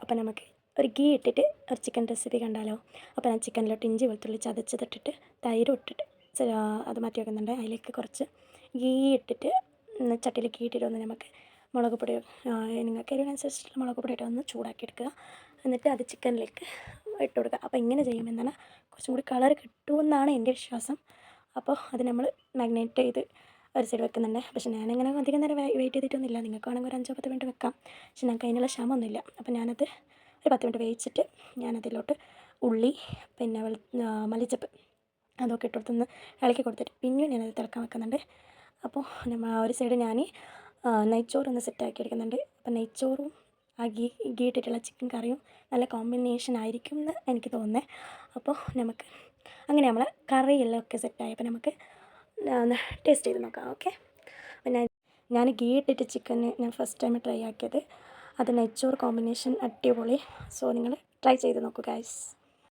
അപ്പോൾ നമുക്ക് ഒരു ഗീ ഇട്ടിട്ട് ഒരു ചിക്കൻ റെസിപ്പി കണ്ടാലോ? അപ്പോൾ ഞാൻ ചിക്കനിലോട്ട് ഇഞ്ചി വെളുത്തുള്ളി ചതച്ചതിട്ടിട്ട് തൈരും ഇട്ടിട്ട് അത് മാറ്റി വെക്കുന്നുണ്ട്. അതിലേക്ക് കുറച്ച് ഗീ ഇട്ടിട്ട് ചട്ടിയിൽ ഗീ ഇട്ടിട്ട് ഒന്ന് നമുക്ക് മുളക് പൊടി നിങ്ങൾക്ക് എരിവിനനുസരിച്ചിട്ടുള്ള മുളക് പൊടി ഇട്ട് ഒന്ന് ചൂടാക്കി എടുക്കുക. എന്നിട്ട് അത് ചിക്കനിലേക്ക് ഇട്ട് കൊടുക്കുക. അപ്പോൾ ഇങ്ങനെ ചെയ്യുമ്പോൾ എന്താണ് കുറച്ചും കൂടി കളർ കിട്ടുമെന്നാണ് എൻ്റെ വിശ്വാസം. അപ്പോൾ അത് നമ്മൾ മാഗ്നേറ്റ് ചെയ്ത് ഒരു സൈഡ് വെക്കുന്നുണ്ട്. പക്ഷേ ഞാനങ്ങനെ അധികം നേരം വെയിറ്റ് ചെയ്തിട്ടൊന്നുമില്ല. നിങ്ങൾക്ക് വേണമെങ്കിൽ ഒരു 5-10 മിനിറ്റ് വെക്കാം. പക്ഷേ ഞങ്ങൾക്ക് അതിനുള്ള ക്ഷമയൊന്നുമില്ല. അപ്പോൾ ഞാനത് ഒരു 10 മിനിറ്റ് വേവിച്ചിട്ട് ഞാനതിലോട്ട് ഉള്ളി പിന്നെ മല്ലിച്ചപ്പ് അതൊക്കെ ഇട്ട് കൊടുത്തൊന്ന് ഇളക്കി കൊടുത്തിട്ട് പിന്നെയും ഞാനത് തിളക്കാൻ വെക്കുന്നുണ്ട്. അപ്പോൾ ഒരു സൈഡ് ഞാൻ നെയ്ച്ചോറൊന്ന് സെറ്റാക്കി എടുക്കുന്നുണ്ട്. അപ്പോൾ നെയ്ച്ചോറും ആ ഗീ ഇട്ടിട്ടുള്ള ചിക്കൻ കറിയും നല്ല കോമ്പിനേഷൻ ആയിരിക്കും എന്ന് എനിക്ക് തോന്നുന്നത്. അപ്പോൾ നമുക്ക് അങ്ങനെ നമ്മൾ കറിയെല്ലാം ഒക്കെ സെറ്റായപ്പോൾ നമുക്ക് ടേസ്റ്റ് ചെയ്ത് നോക്കാം. ഓക്കെ. അപ്പോൾ ഞാൻ ഗീ ഇട്ടിട്ട് ചിക്കൻ ഞാൻ ഫസ്റ്റ് ടൈം ട്രൈ ആക്കിയത്. അത് നെയ്ച്ചോറ് കോമ്പിനേഷൻ അടിപൊളി. സോ നിങ്ങൾ ട്രൈ ചെയ്ത് നോക്കൂ ഗൈസ്.